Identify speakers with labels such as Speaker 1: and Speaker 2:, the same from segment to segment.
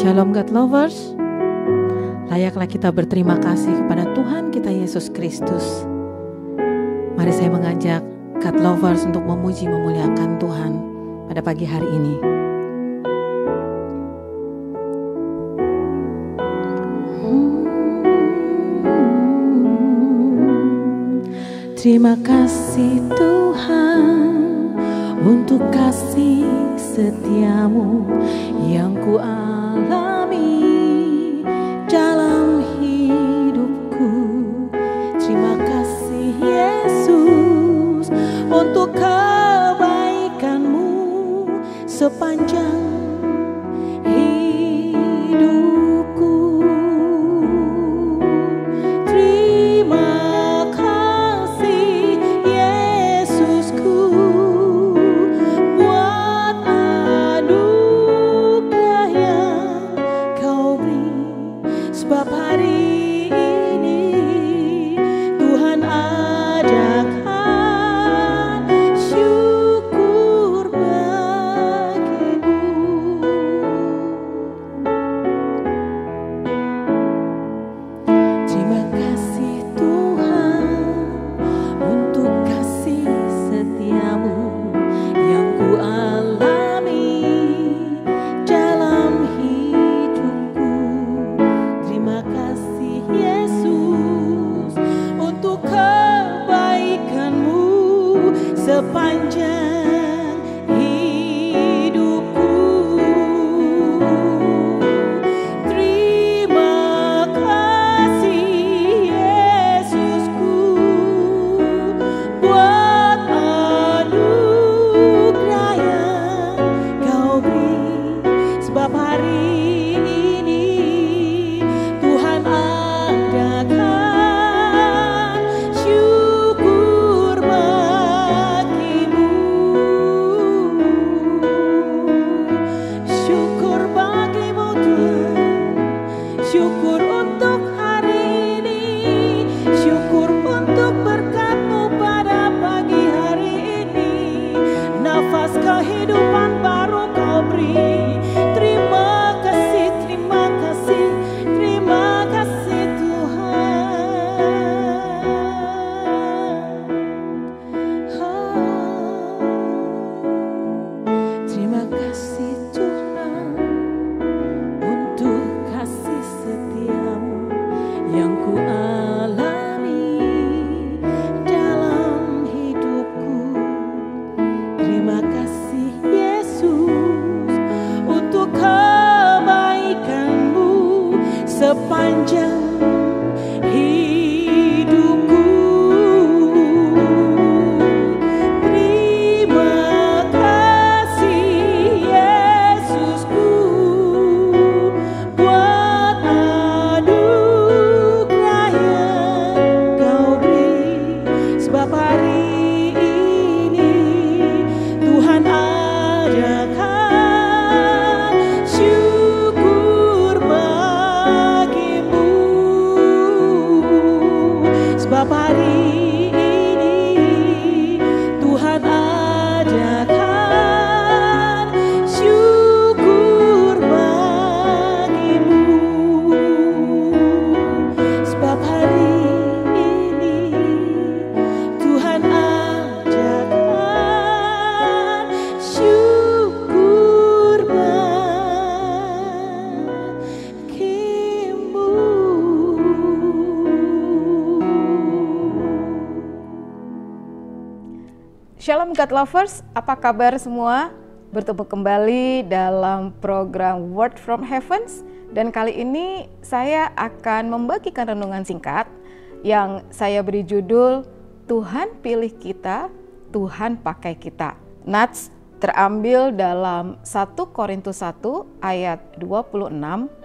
Speaker 1: Shalom God Lovers. Layaklah kita berterima kasih kepada Tuhan kita Yesus Kristus. Mari saya mengajak God Lovers untuk memuji memuliakan Tuhan pada pagi hari ini. Terima kasih Tuhan untuk kasih setiamu yang ku alami dalam hidupku. Terima kasih Yesus untuk kebaikanmu sepanjang hidupku. Terima kasih Yesusku buat anugerah yang kau beri, sebab hari ini Tuhan adakan syukur bagimu. Terima kasih Tuhan untuk kasih setiamu yang ku alami dalam hidupku. Terima kasih Yesus untuk kebaikanmu sepanjang hidupku. Terima kasih Yesusku buat anugerah yang kau beri, sebab hari ini Tuhan adakan syukur bagimu. Syukur bagimu Tuhan, syukur untuk hari ini, syukur untuk berkat-Mu pada pagi hari ini. Nafas kehidupan baru kau beri. Terima kasih, terima kasih, terima kasih Tuhan. Terima kasih Tuhan untuk kasih setiamu yang ku alami dalam hidupku. Terima kasih Yesus untuk kebaikanmu sepanjang hidupku. Terima kasih Yesusku buat anugerah yang kau beri, sebab hari ini Tuhan adakan syukur bagimu. Sebab hari ini Tuhan adakan syukur bagimu. Sebab hari ini Tuhan adakan syukur bagimu.
Speaker 2: Shalom God Lovers, apa kabar semua? Bertemu kembali dalam program Word from Heavens, dan kali ini saya akan membagikan renungan singkat yang saya beri judul Tuhan pilih kita, Tuhan pakai kita. Nats terambil dalam 1 Korintus 1 ayat 26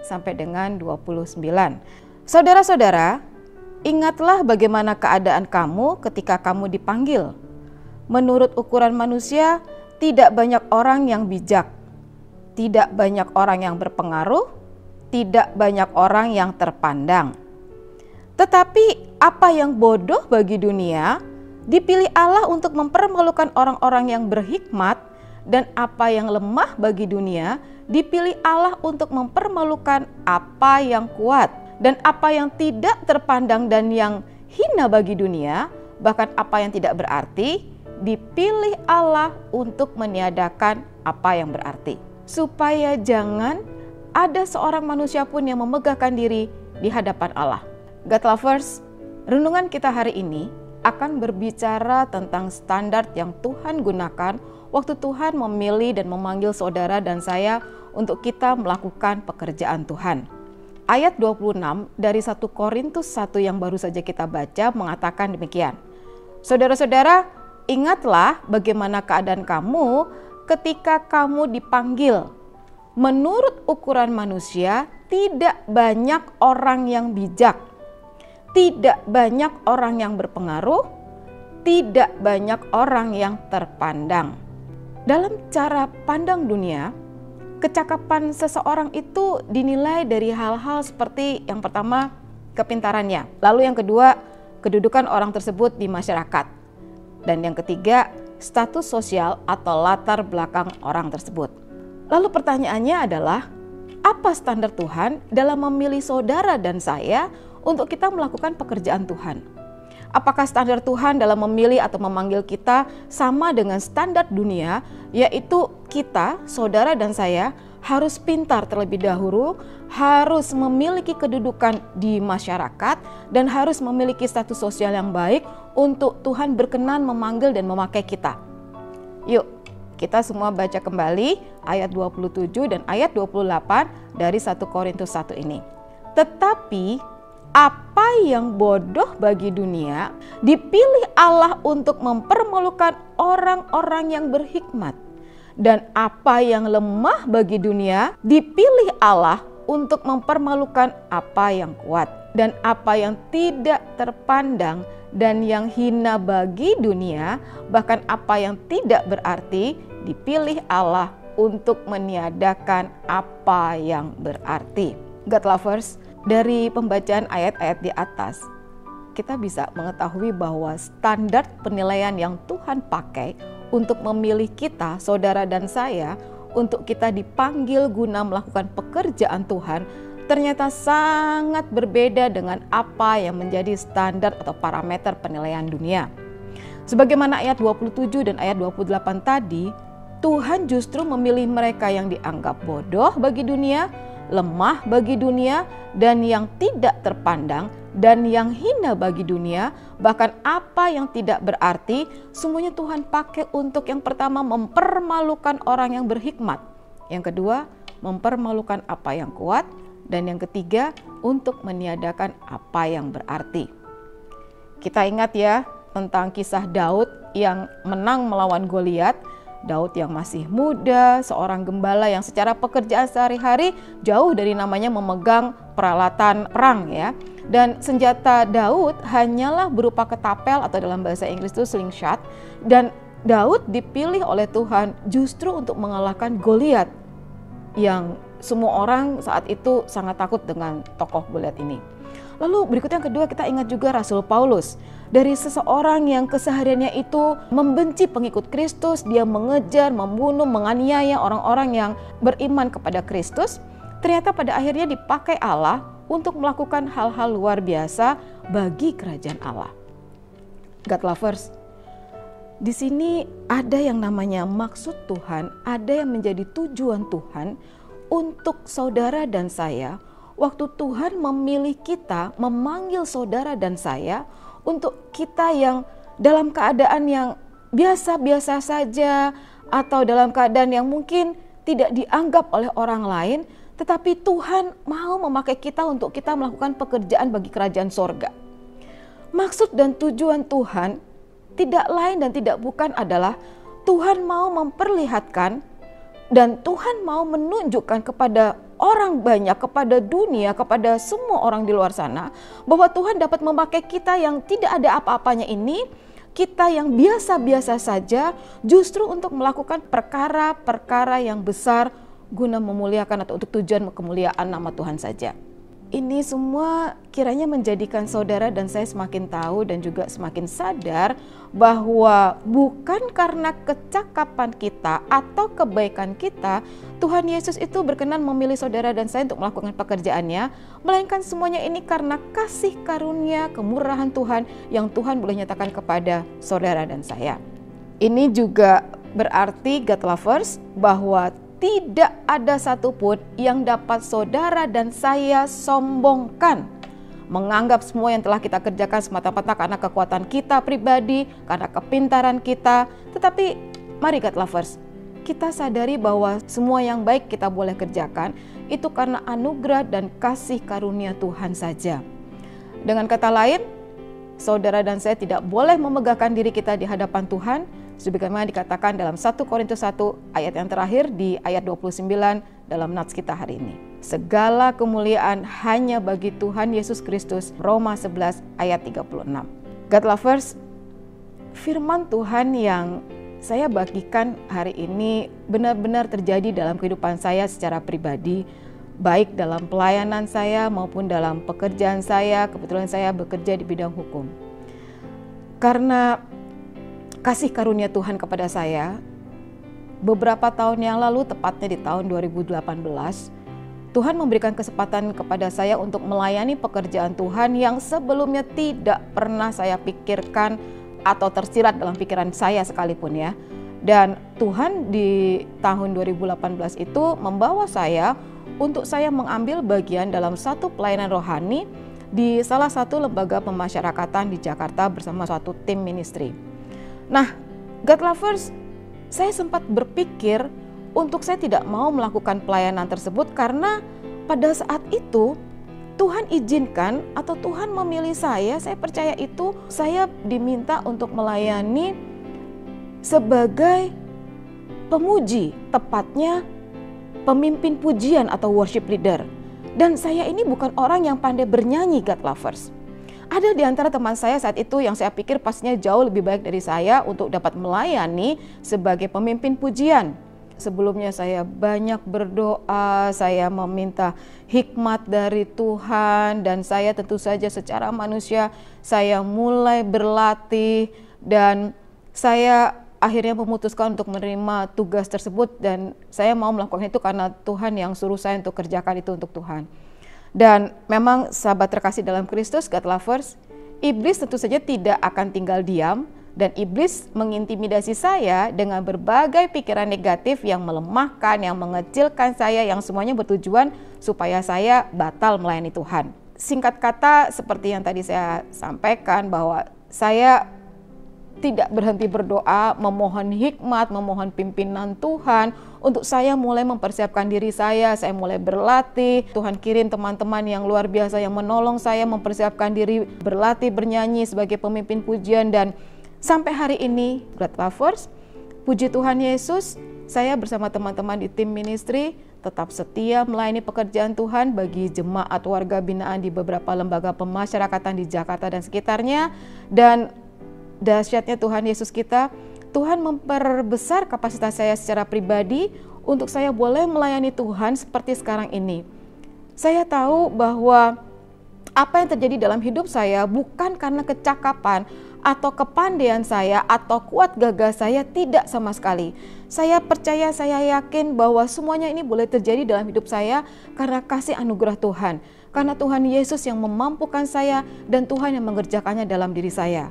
Speaker 2: sampai dengan 29. Saudara-saudara, ingatlah bagaimana keadaan kamu ketika kamu dipanggil. Menurut ukuran manusia, tidak banyak orang yang bijak, tidak banyak orang yang berpengaruh, tidak banyak orang yang terpandang. Tetapi apa yang bodoh bagi dunia, dipilih Allah untuk mempermalukan orang-orang yang berhikmat, dan apa yang lemah bagi dunia dipilih Allah untuk mempermalukan apa yang kuat, dan apa yang tidak terpandang dan yang hina bagi dunia, bahkan apa yang tidak berarti, dipilih Allah untuk meniadakan apa yang berarti, supaya jangan ada seorang manusia pun yang memegahkan diri di hadapan Allah. God lovers, renungan kita hari ini akan berbicara tentang standar yang Tuhan gunakan waktu Tuhan memilih dan memanggil saudara dan saya untuk kita melakukan pekerjaan Tuhan. Ayat 26 dari 1 Korintus 1 yang baru saja kita baca mengatakan demikian. Saudara-saudara, ingatlah bagaimana keadaan kamu ketika kamu dipanggil. Menurut ukuran manusia, tidak banyak orang yang bijak, tidak banyak orang yang berpengaruh, tidak banyak orang yang terpandang. Dalam cara pandang dunia, kecakapan seseorang itu dinilai dari hal-hal seperti yang pertama, kepintarannya. Lalu yang kedua, kedudukan orang tersebut di masyarakat. Dan yang ketiga, status sosial atau latar belakang orang tersebut. Lalu pertanyaannya adalah, apa standar Tuhan dalam memilih saudara dan saya untuk kita melakukan pekerjaan Tuhan? Apakah standar Tuhan dalam memilih atau memanggil kita sama dengan standar dunia, yaitu kita, saudara dan saya, harus pintar terlebih dahulu, harus memiliki kedudukan di masyarakat, dan harus memiliki status sosial yang baik untuk Tuhan berkenan memanggil dan memakai kita? Yuk, kita semua baca kembali ayat 27 dan ayat 28 dari 1 Korintus 1 ini. Tetapi apa yang bodoh bagi dunia dipilih Allah untuk mempermalukan orang-orang yang berhikmat, dan apa yang lemah bagi dunia dipilih Allah untuk mempermalukan apa yang kuat, dan apa yang tidak terpandang dan yang hina bagi dunia, bahkan apa yang tidak berarti, dipilih Allah untuk meniadakan apa yang berarti. God lovers, dari pembacaan ayat-ayat di atas, kita bisa mengetahui bahwa standar penilaian yang Tuhan pakai untuk memilih kita, saudara dan saya, untuk kita dipanggil guna melakukan pekerjaan Tuhan, ternyata sangat berbeda dengan apa yang menjadi standar atau parameter penilaian dunia. Sebagaimana ayat 27 dan ayat 28 tadi, Tuhan justru memilih mereka yang dianggap bodoh bagi dunia, lemah bagi dunia, dan yang tidak terpandang, dan yang hina bagi dunia, bahkan apa yang tidak berarti, semuanya Tuhan pakai untuk yang pertama mempermalukan orang yang berhikmat, yang kedua mempermalukan apa yang kuat, dan yang ketiga untuk meniadakan apa yang berarti. Kita ingat ya tentang kisah Daud yang menang melawan Goliat. Daud yang masih muda, seorang gembala yang secara pekerjaan sehari-hari jauh dari namanya memegang peralatan perang ya. Dan senjata Daud hanyalah berupa ketapel atau dalam bahasa Inggris itu slingshot. Dan Daud dipilih oleh Tuhan justru untuk mengalahkan Goliat yang semua orang saat itu sangat takut dengan tokoh Goliat ini. Lalu berikutnya yang kedua, kita ingat juga Rasul Paulus. Dari seseorang yang kesehariannya itu membenci pengikut Kristus, dia mengejar, membunuh, menganiaya orang-orang yang beriman kepada Kristus, ternyata pada akhirnya dipakai Allah untuk melakukan hal-hal luar biasa bagi kerajaan Allah. God lovers, di sini ada yang namanya maksud Tuhan, ada yang menjadi tujuan Tuhan untuk saudara dan saya. Waktu Tuhan memilih kita, memanggil saudara dan saya untuk kita yang dalam keadaan yang biasa-biasa saja atau dalam keadaan yang mungkin tidak dianggap oleh orang lain, tetapi Tuhan mau memakai kita untuk kita melakukan pekerjaan bagi kerajaan sorga. Maksud dan tujuan Tuhan tidak lain dan tidak bukan adalah Tuhan mau memperlihatkan dan Tuhan mau menunjukkan kepada orang banyak, kepada dunia, kepada semua orang di luar sana, bahwa Tuhan dapat memakai kita yang tidak ada apa-apanya ini, kita yang biasa-biasa saja, justru untuk melakukan perkara-perkara yang besar guna memuliakan atau untuk tujuan kemuliaan nama Tuhan saja. Ini semua kiranya menjadikan saudara dan saya semakin tahu dan juga semakin sadar bahwa bukan karena kecakapan kita atau kebaikan kita, Tuhan Yesus itu berkenan memilih saudara dan saya untuk melakukan pekerjaannya, melainkan semuanya ini karena kasih karunia, kemurahan Tuhan yang Tuhan boleh nyatakan kepada saudara dan saya. Ini juga berarti God lovers bahwa tidak ada satupun yang dapat saudara dan saya sombongkan. Menganggap semua yang telah kita kerjakan semata-mata karena kekuatan kita pribadi, karena kepintaran kita. Tetapi mari God lovers, kita sadari bahwa semua yang baik kita boleh kerjakan itu karena anugerah dan kasih karunia Tuhan saja. Dengan kata lain, saudara dan saya tidak boleh memegahkan diri kita di hadapan Tuhan, sebagaimana dikatakan dalam 1 Korintus 1 ayat yang terakhir di ayat 29 dalam nats kita hari ini. Segala kemuliaan hanya bagi Tuhan Yesus Kristus, Roma 11 ayat 36. God lovers, firman Tuhan yang saya bagikan hari ini benar-benar terjadi dalam kehidupan saya secara pribadi, baik dalam pelayanan saya maupun dalam pekerjaan saya. Kebetulan saya bekerja di bidang hukum. Karena kasih karunia Tuhan kepada saya, beberapa tahun yang lalu, tepatnya di tahun 2018, Tuhan memberikan kesempatan kepada saya untuk melayani pekerjaan Tuhan yang sebelumnya tidak pernah saya pikirkan atau tersirat dalam pikiran saya sekalipun ya. Dan Tuhan di tahun 2018 itu membawa saya untuk saya mengambil bagian dalam satu pelayanan rohani di salah satu lembaga pemasyarakatan di Jakarta bersama suatu tim ministry. Nah, God lovers, saya sempat berpikir untuk saya tidak mau melakukan pelayanan tersebut karena pada saat itu Tuhan izinkan atau Tuhan memilih saya percaya itu saya diminta untuk melayani sebagai pemuji, tepatnya pemimpin pujian atau worship leader. Dan saya ini bukan orang yang pandai bernyanyi, God lovers. Ada di antara teman saya saat itu yang saya pikir pastinya jauh lebih baik dari saya untuk dapat melayani sebagai pemimpin pujian. Sebelumnya saya banyak berdoa, saya meminta hikmat dari Tuhan, dan saya tentu saja secara manusia saya mulai berlatih dan saya akhirnya memutuskan untuk menerima tugas tersebut, dan saya mau melakukan itu karena Tuhan yang suruh saya untuk kerjakan itu untuk Tuhan. Dan memang sahabat terkasih dalam Kristus, God lovers, iblis tentu saja tidak akan tinggal diam, dan iblis mengintimidasi saya dengan berbagai pikiran negatif yang melemahkan, yang mengecilkan saya, yang semuanya bertujuan supaya saya batal melayani Tuhan. Singkat kata, seperti yang tadi saya sampaikan, bahwa saya tidak berhenti berdoa, memohon hikmat, memohon pimpinan Tuhan untuk saya mulai mempersiapkan diri saya mulai berlatih. Tuhan kirim teman-teman yang luar biasa yang menolong saya mempersiapkan diri, berlatih, bernyanyi sebagai pemimpin pujian, dan sampai hari ini, God lovers, puji Tuhan Yesus, saya bersama teman-teman di tim ministry tetap setia melayani pekerjaan Tuhan bagi jemaat warga binaan di beberapa lembaga pemasyarakatan di Jakarta dan sekitarnya. Dan dahsyatnya Tuhan Yesus kita, Tuhan memperbesar kapasitas saya secara pribadi untuk saya boleh melayani Tuhan seperti sekarang ini. Saya tahu bahwa apa yang terjadi dalam hidup saya bukan karena kecakapan atau kepandaian saya atau kuat gagah saya, tidak sama sekali. Saya percaya, saya yakin bahwa semuanya ini boleh terjadi dalam hidup saya karena kasih anugerah Tuhan. Karena Tuhan Yesus yang memampukan saya dan Tuhan yang mengerjakannya dalam diri saya.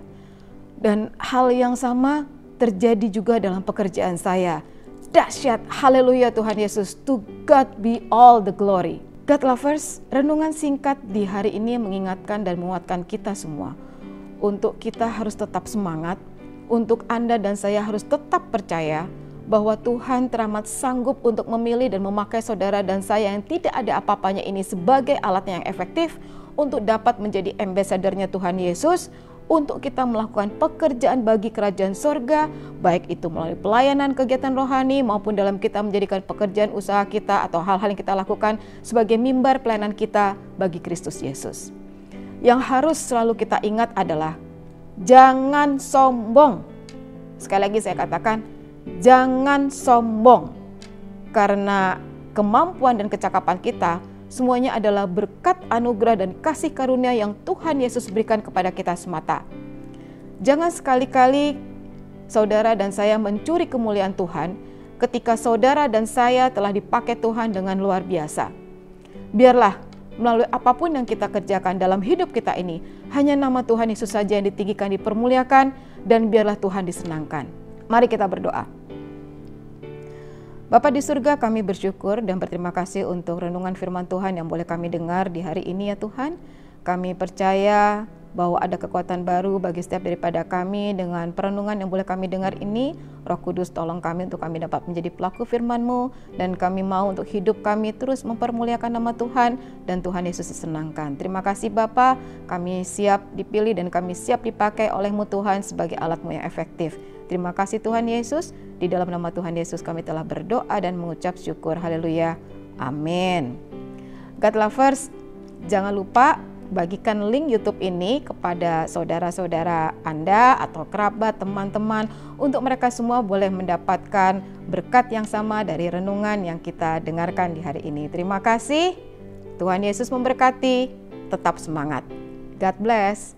Speaker 2: Dan hal yang sama terjadi juga dalam pekerjaan saya. Dahsyat, haleluya Tuhan Yesus, to God be all the glory. God lovers, renungan singkat di hari ini mengingatkan dan menguatkan kita semua. Untuk kita harus tetap semangat, untuk Anda dan saya harus tetap percaya bahwa Tuhan teramat sanggup untuk memilih dan memakai saudara dan saya yang tidak ada apa-apanya ini sebagai alatnya yang efektif untuk dapat menjadi ambasadornya Tuhan Yesus, untuk kita melakukan pekerjaan bagi kerajaan sorga, baik itu melalui pelayanan kegiatan rohani maupun dalam kita menjadikan pekerjaan usaha kita atau hal-hal yang kita lakukan sebagai mimbar pelayanan kita bagi Kristus Yesus. Yang harus selalu kita ingat adalah jangan sombong. Sekali lagi saya katakan, jangan sombong. Karena kemampuan dan kecakapan kita semuanya adalah berkat anugerah dan kasih karunia yang Tuhan Yesus berikan kepada kita semata. Jangan sekali-kali saudara dan saya mencuri kemuliaan Tuhan ketika saudara dan saya telah dipakai Tuhan dengan luar biasa. Biarlah melalui apapun yang kita kerjakan dalam hidup kita ini, hanya nama Tuhan Yesus saja yang ditinggikan, dipermuliakan, dan biarlah Tuhan disenangkan. Mari kita berdoa. Bapa di surga, kami bersyukur dan berterima kasih untuk renungan firman Tuhan yang boleh kami dengar di hari ini ya Tuhan. Kami percaya bahwa ada kekuatan baru bagi setiap daripada kami dengan perenungan yang boleh kami dengar ini. Roh Kudus, tolong kami untuk kami dapat menjadi pelaku firman-Mu, dan kami mau untuk hidup kami terus mempermuliakan nama Tuhan dan Tuhan Yesus disenangkan. Terima kasih Bapa, kami siap dipilih dan kami siap dipakai oleh-Mu Tuhan sebagai alat-Mu yang efektif. Terima kasih Tuhan Yesus, di dalam nama Tuhan Yesus kami telah berdoa dan mengucap syukur. Haleluya, amin. God lovers, jangan lupa bagikan link YouTube ini kepada saudara-saudara Anda atau kerabat, teman-teman, untuk mereka semua boleh mendapatkan berkat yang sama dari renungan yang kita dengarkan di hari ini. Terima kasih, Tuhan Yesus memberkati, tetap semangat. God bless.